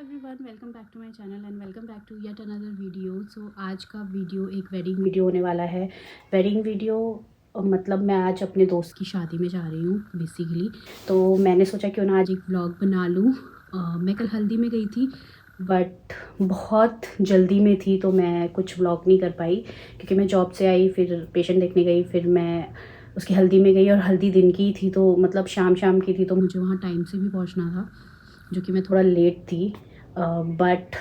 Everyone, welcome back to my channel and welcome back to yet another video. So आज का video एक wedding video होने वाला है। वेडिंग वीडियो मतलब मैं आज अपने दोस्त की शादी में जा रही हूँ बेसिकली। तो मैंने सोचा क्यों ना आज एक व्लॉग बना लूँ। मैं कल हल्दी में गई थी बट बहुत जल्दी में थी तो मैं कुछ व्लॉग नहीं कर पाई क्योंकि मैं जॉब से आई, फिर पेशेंट देखने गई, फिर मैं उसकी हल्दी में गई और हल्दी दिन की थी तो मतलब शाम शाम की थी तो मुझे वहाँ टाइम से भी पहुँचना था, जो कि मैं थोड़ा लेट थी। बट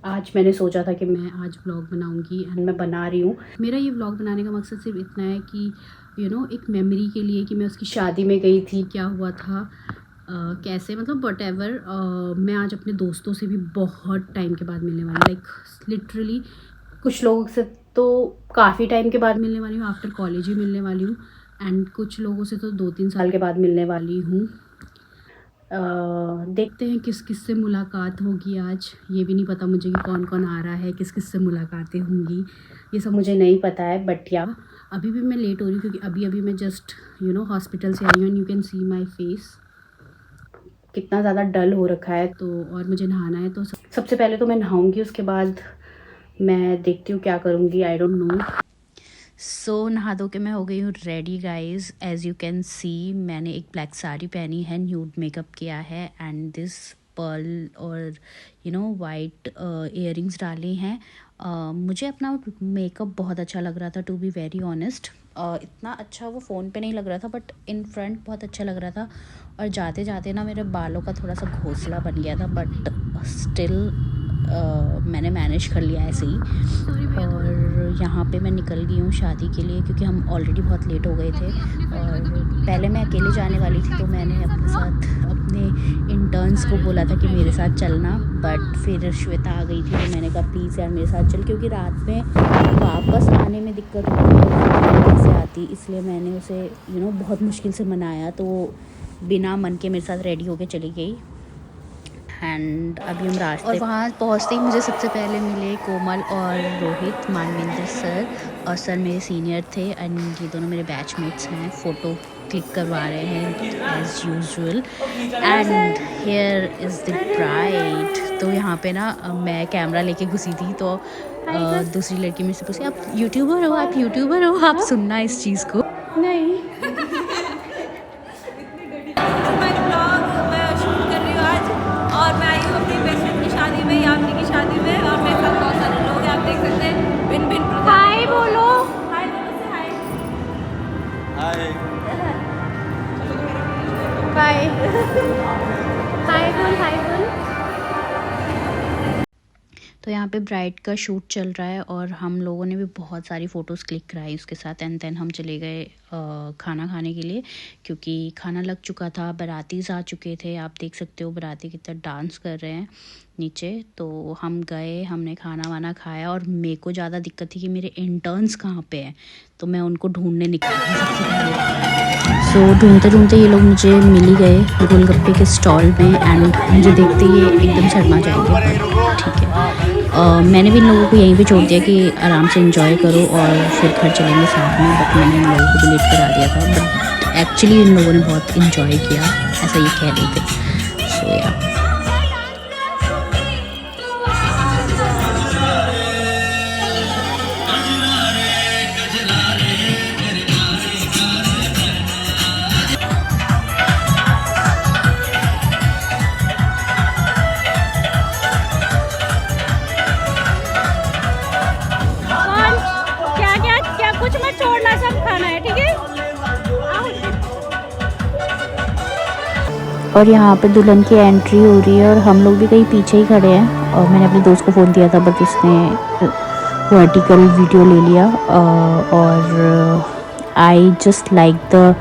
आज मैंने सोचा था कि मैं आज व्लॉग बनाऊंगी एंड मैं बना रही हूँ। मेरा ये व्लॉग बनाने का मकसद सिर्फ इतना है कि एक मेमोरी के लिए कि मैं उसकी शादी में गई थी, क्या हुआ था, कैसे, मतलब वट एवर। मैं आज अपने दोस्तों से भी बहुत टाइम के बाद मिलने वाली हूँ, लाइक लिटरली कुछ लोगों से तो काफ़ी टाइम के बाद मिलने वाली हूँ, आफ्टर कॉलेज ही मिलने वाली हूँ एंड कुछ लोगों से तो 2-3 साल के बाद मिलने वाली हूँ। देखते हैं किस किस से मुलाकात होगी आज। ये भी नहीं पता मुझे कि कौन कौन आ रहा है, किस किस से मुलाकातें होंगी, ये सब मुझे नहीं पता है। बट या अभी भी मैं लेट हो रही हूँ क्योंकि अभी अभी मैं जस्ट हॉस्पिटल से आई हूँ and you can C my face कितना ज़्यादा डल हो रखा है। तो और मुझे नहाना है तो सबसे पहले तो मैं नहाऊँगी, उसके बाद मैं देखती हूँ क्या करूँगी, आई डोंट नो। सो नहा धो के मैं हो गई हूँ ready guys. As you can see मैंने एक ब्लैक साड़ी पहनी है, न्यूड मेकअप किया है एंड दिस पर्ल और वाइट इयररिंग्स डाले हैं। मुझे अपना मेकअप बहुत अच्छा लग रहा था, टू बी वेरी ऑनेस्ट। इतना अच्छा वो फ़ोन पे नहीं लग रहा था बट इन फ्रंट बहुत अच्छा लग रहा था। और जाते जाते ना मेरे बालों का थोड़ा सा घोंसला बन गया था बट स्टिल मैंने मैनेज कर लिया ऐसे ही। और यहाँ पे मैं निकल गई हूँ शादी के लिए क्योंकि हम ऑलरेडी बहुत लेट हो गए थे। और पहले मैं अकेले जाने वाली थी तो मैंने अपने साथ अपने इंटर्न्स को बोला था कि मेरे साथ चलना, बट फिर श्वेता आ गई थी तो मैंने कहा प्लीज़ यार मेरे साथ चल, क्योंकि रात में वापस आने में दिक्कत होती है कैसे आती, इसलिए मैंने उसे बहुत मुश्किल से मनाया तो बिना मन के मेरे साथ रेडी होके चली गई। एंड अभी हम रास्ते और वहाँ पहुँचते ही मुझे सबसे पहले मिले कोमल और रोहित, मानवेंद्र सर, और सर मेरे सीनियर थे एंड ये दोनों मेरे बैचमेट्स हैं। फ़ोटो क्लिक करवा रहे हैं as usual and here is the bride. तो यहाँ पे ना मैं कैमरा लेके घुसी थी तो दूसरी लड़की मेरे से पूछी आप यूट्यूबर हो, आप यूट्यूबर हो, आप सुनना इस चीज़ को। नहीं और मैं आई हूँ अपनी बेस्ट फ्रेंड की शादी में, यामिनी की शादी में, और मेरे साथ बहुत सारे लोग हैं, आप देख सकते हैं भिन्न भिन्न। हाय बोलो, हाय बोलो से हाय। हाय बाय, हाय बोल, हाय बोल। तो यहाँ पे ब्राइड का शूट चल रहा है और हम लोगों ने भी बहुत सारी फ़ोटोज़ क्लिक कराई उसके साथ एंड देन हम चले गए खाना खाने के लिए क्योंकि खाना लग चुका था। बारातीज़ आ चुके थे, आप देख सकते हो बाराती कितना डांस कर रहे हैं नीचे। तो हम गए, हमने खाना वाना खाया और मेरे को ज़्यादा दिक्कत थी कि मेरे इंटर्न्स कहाँ पे हैं, तो मैं उनको ढूंढने निकली थी सबसे पहले। सो ढूंढते ढूंढते ये लोग मुझे मिल ही गए गोलगप्पे के स्टॉल में एंड मुझे देखते ही एकदम शर्मा जाएंगे, ठीक है। मैंने भी इन लोगों को यहीं पे छोड़ दिया कि आराम से एंजॉय करो और फिर घर चलेंगे साथ में, बट मैंने इन लोगों को भी लेट करा दिया था। बट एक्चुअली इन लोगों ने बहुत एंजॉय किया, ऐसा ये कह रहे थे। सो या कुछ मत छोड़ना, सब खाना है, ठीक है। और यहाँ पे दुल्हन की एंट्री हो रही है और हम लोग भी कहीं पीछे ही खड़े हैं। और मैंने अपने दोस्त को फ़ोन दिया था बट उसने वर्टिकल वीडियो ले लिया। और आई जस्ट लाइक द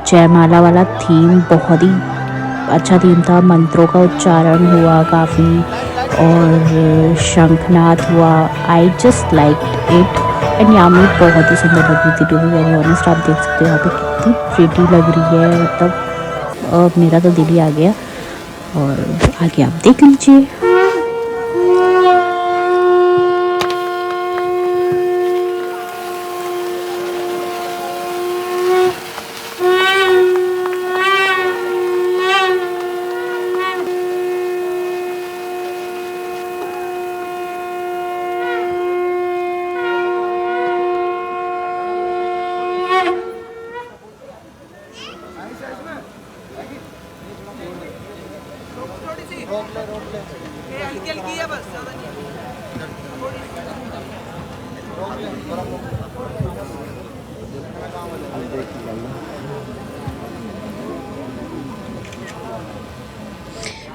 जयमाला वाला थीम, बहुत ही अच्छा थीम था। मंत्रों का उच्चारण हुआ काफ़ी और शंखनाद हुआ। I just like it and Yamini बहुत ही सुंदर लग रही थी, टू बी वेरी ऑनेस्ट। आप देख सकते हो यहाँ पे कितनी प्रिटी लग रही है, मतलब मेरा तो दिल ही आ गया। और आगे आप देख लीजिए।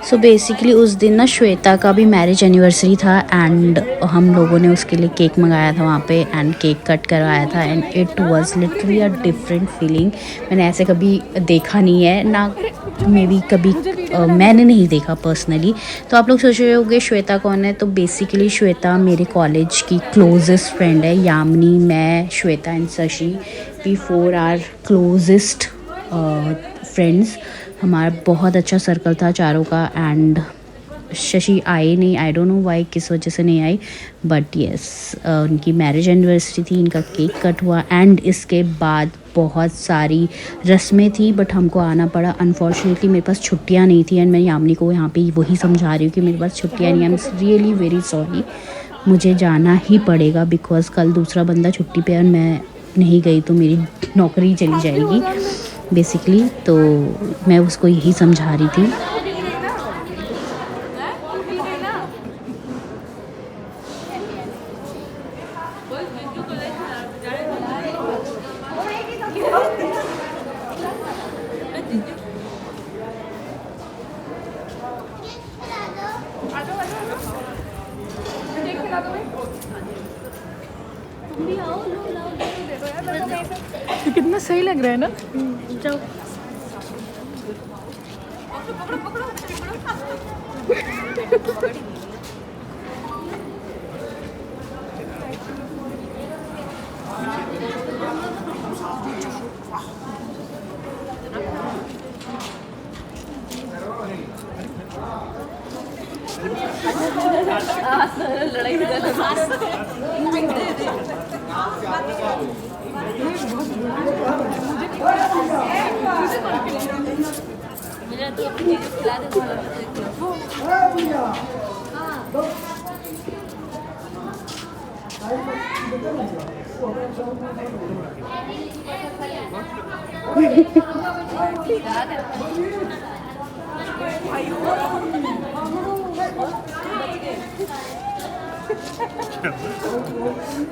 सो बेसिकली उस दिन ना श्वेता का भी मैरिज एनिवर्सरी था एंड हम लोगों ने उसके लिए केक मंगाया था वहाँ पे एंड केक कट करवाया था and it was literally a different feeling. मैंने ऐसे कभी देखा नहीं है ना, मे बी कभी मैंने नहीं देखा पर्सनली। तो आप लोग सोच रहे होंगे श्वेता कौन है, तो बेसिकली श्वेता मेरे कॉलेज की क्लोजेस्ट फ्रेंड है। यामिनी, मैं, Shweta and Shashi, we 4 are closest friends. हमारा बहुत अच्छा सर्कल था चारों का एंड शशि आई नहीं, आई डोंट नो वाई, किस वजह से नहीं आई, बट येस उनकी मैरिज एनिवर्सरी थी, इनका केक कट हुआ एंड इसके बाद बहुत सारी रस्में थी बट हमको आना पड़ा। अनफॉर्चुनेटली मेरे पास छुट्टियां नहीं थी एंड मैं यामिनी को यहाँ पे वही समझा रही हूँ कि मेरे पास छुट्टियां नहीं है। I am really very sorry, मुझे जाना ही पड़ेगा बिकॉज कल दूसरा बंदा छुट्टी पे और मैं नहीं गई तो मेरी नौकरी चली जाएगी बेसिकली। तो मैं उसको यही समझा रही थी। कितना सही लग रहा है ना। जाओ लड़ाई मुझे तो अपनी चीज़ खिला दे।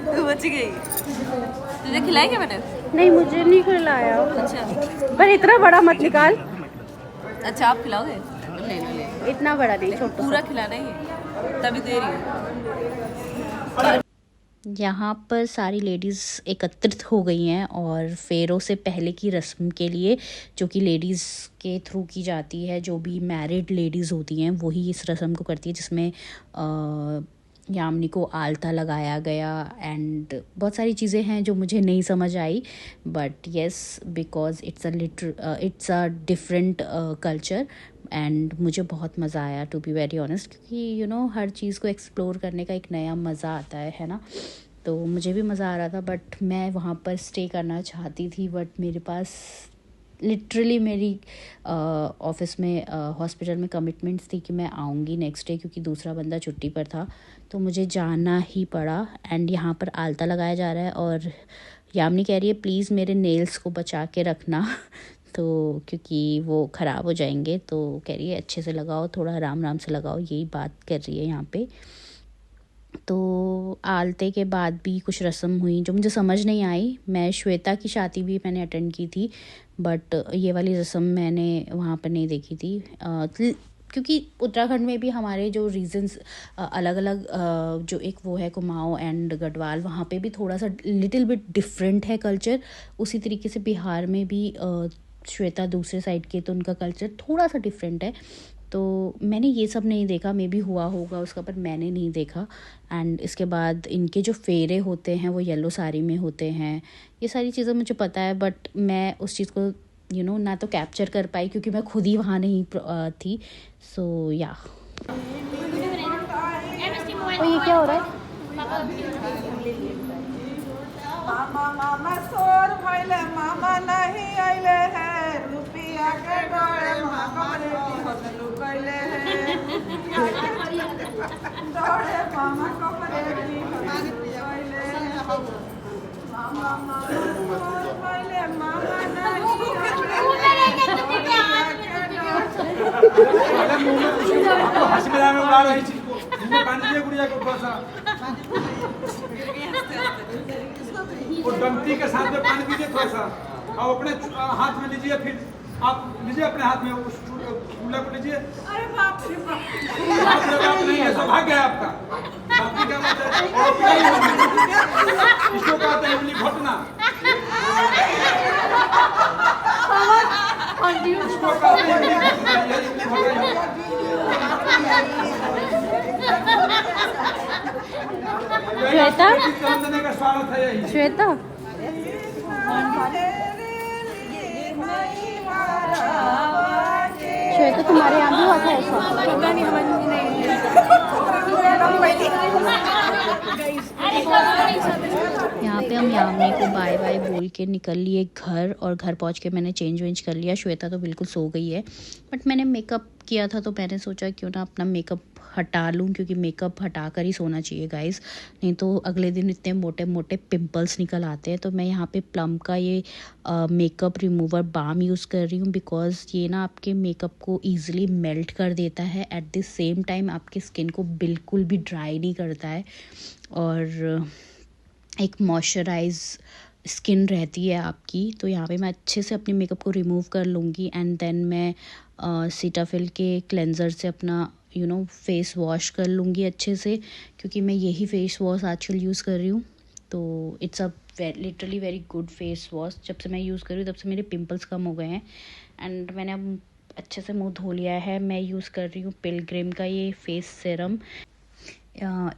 तू बच गई, तुझे खिलाएंगे मैंने? नहीं, मुझे नहीं खिलाया। अच्छा पर इतना बड़ा मत निकाल। अच्छा आप खिलाओगे? ले लो ले, इतना बड़ा नहीं, छोटा पूरा खिलाना ही है, तभी दे रही हूँ। यहाँ पर सारी लेडीज़ एकत्रित हो गई हैं और फेरों से पहले की रस्म के लिए, जो कि लेडीज़ के थ्रू की जाती है, जो भी मैरिड लेडीज़ होती हैं वही इस रस्म को करती है, जिसमें यामिनी को आलता लगाया गया एंड बहुत सारी चीज़ें हैं जो मुझे नहीं समझ आई, but yes because it's a different culture and मुझे बहुत मज़ा आया टू बी वेरी ऑनेस्ट, क्योंकि यू नो हर चीज़ को एक्सप्लोर करने का एक नया मज़ा आता है ना। तो मुझे भी मज़ा आ रहा था बट मैं वहाँ पर स्टे करना चाहती थी, बट मेरे पास लिटरली मेरी ऑफिस में हॉस्पिटल में कमिटमेंट्स थी कि मैं आऊँगी नेक्स्ट डे, क्योंकि दूसरा बंदा छुट्टी पर था तो मुझे जाना ही पड़ा। एंड यहाँ पर आलता लगाया जा रहा है और यामिनी कह रही है प्लीज़ मेरे नेल्स को बचा के रखना तो क्योंकि वो ख़राब हो जाएंगे, तो कह रही है अच्छे से लगाओ, थोड़ा आराम आराम से लगाओ, यही बात कर रही है यहाँ पे। तो आलते के बाद भी कुछ रस्म हुई जो मुझे समझ नहीं आई। मैं श्वेता की शादी भी मैंने अटेंड की थी बट ये वाली रस्म मैंने वहाँ पर नहीं देखी थी, क्योंकि उत्तराखंड में भी हमारे जो रीजन्स अलग अलग, जो एक वो है कुमाऊँ एंड गढ़वाल, वहाँ पे भी थोड़ा सा लिटिल बिट डिफरेंट है कल्चर। उसी तरीके से बिहार में भी श्वेता दूसरे साइड के, तो उनका कल्चर थोड़ा सा डिफरेंट है। तो मैंने ये सब नहीं देखा, मे भी हुआ होगा उसका पर मैंने नहीं देखा। एंड इसके बाद इनके जो फेरे होते हैं वो येलो साड़ी में होते हैं, ये सारी चीज़ें मुझे पता है बट मैं उस चीज़ को यू नो ना तो कैप्चर कर पाई क्योंकि मैं खुद ही वहाँ नहीं थी। सो या ये क्या हो रहा है? मामा मामा सोर भइले मामा नहीं आइले है, रुपया के डोरे मामा रेडी होतलू कइले है, डोरे मामा कपरेडी कइले है, मामा मामा सोर भइले मामा नहीं आइले है, आपको हंसी मजाक में उड़ा रही चीज को मुंह में पानी दीजिए गुड़िया को थोड़ा सा वो डंपटी के साथ में पानी दीजिए थोड़ा सा और अपने हाथ में लीजिए फिर आप लीजिए अपने हाथ में उस चूल्हा को लीजिए अरे बाप रे बाप बाप रे बाप नहीं है सौभाग्य है आपका बाकी क्या बात है और पिटाई होगी इसको कहते हैं इमली घोटना इसको कहते हैं इमली घोटना ये इमली घोटना श्वेता देने का स्वागत है यही श्वेता श्वेता तुम्हारे यहाँ भी हुआ था ऐसा? यहाँ पे हम यामिनी को बाय बाय बोल के निकल लिए घर और घर पहुँच के मैंने चेंज वेंज कर लिया। श्वेता तो बिल्कुल सो गई है बट मैंने मेकअप किया था तो मैंने सोचा क्यों ना अपना मेकअप हटा लूँ क्योंकि मेकअप हटा कर ही सोना चाहिए गाइस, नहीं तो अगले दिन इतने मोटे मोटे पिंपल्स निकल आते हैं। तो मैं यहाँ पे प्लम का ये मेकअप रिमूवर बाम यूज़ कर रही हूँ बिकॉज ये ना आपके मेकअप को ईजिली मेल्ट कर देता है, एट द सेम टाइम आपके स्किन को बिल्कुल भी ड्राई नहीं करता है और एक मॉइस्चराइज स्किन रहती है आपकी। तो यहाँ पे मैं अच्छे से अपने मेकअप को रिमूव कर लूँगी एंड देन मैं सीटाफिल के क्लेंजर से अपना फेस वॉश कर लूँगी अच्छे से, क्योंकि मैं यही फेस वॉश आजकल यूज़ कर रही हूँ। तो it's a literally very good face wash. जब से मैं यूज़ कर रही हूँ तब से मेरे पिंपल्स कम हो गए हैं एंड मैंने अब अच्छे से मुँह धो लिया है। मैं यूज़ कर रही हूँ पिलग्रिम का ये face serum.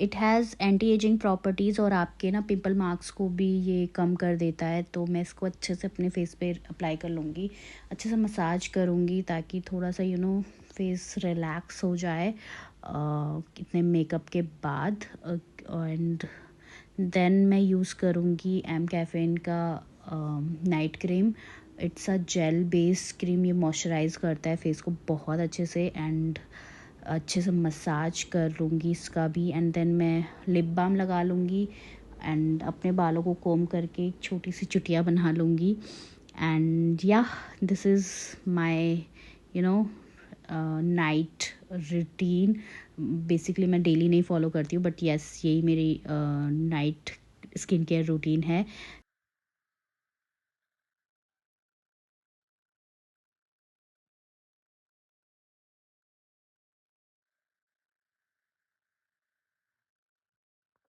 It has anti ageing properties और आपके ना पिंपल मार्क्स को भी ये कम कर देता है। तो मैं इसको अच्छे से अपने फेस पे अप्लाई कर लूँगी, अच्छे से मसाज करूँगी ताकि थोड़ा सा फेस रिलैक्स हो जाए इतने मेकअप के बाद। एंड देन मैं यूज़ करूँगी एम कैफ़ीन का night cream. It's a gel based cream, ये मॉइस्चराइज़ करता है फेस को बहुत अच्छे से एंड अच्छे से मसाज कर लूँगी इसका भी। एंड देन मैं लिप बाम लगा लूँगी एंड अपने बालों को कोम करके एक छोटी सी चुटिया बना लूँगी। एंड या this is my night routine. Basically मैं डेली नहीं फॉलो करती हूँ बट यस यही मेरी नाइट स्किन केयर रूटीन है।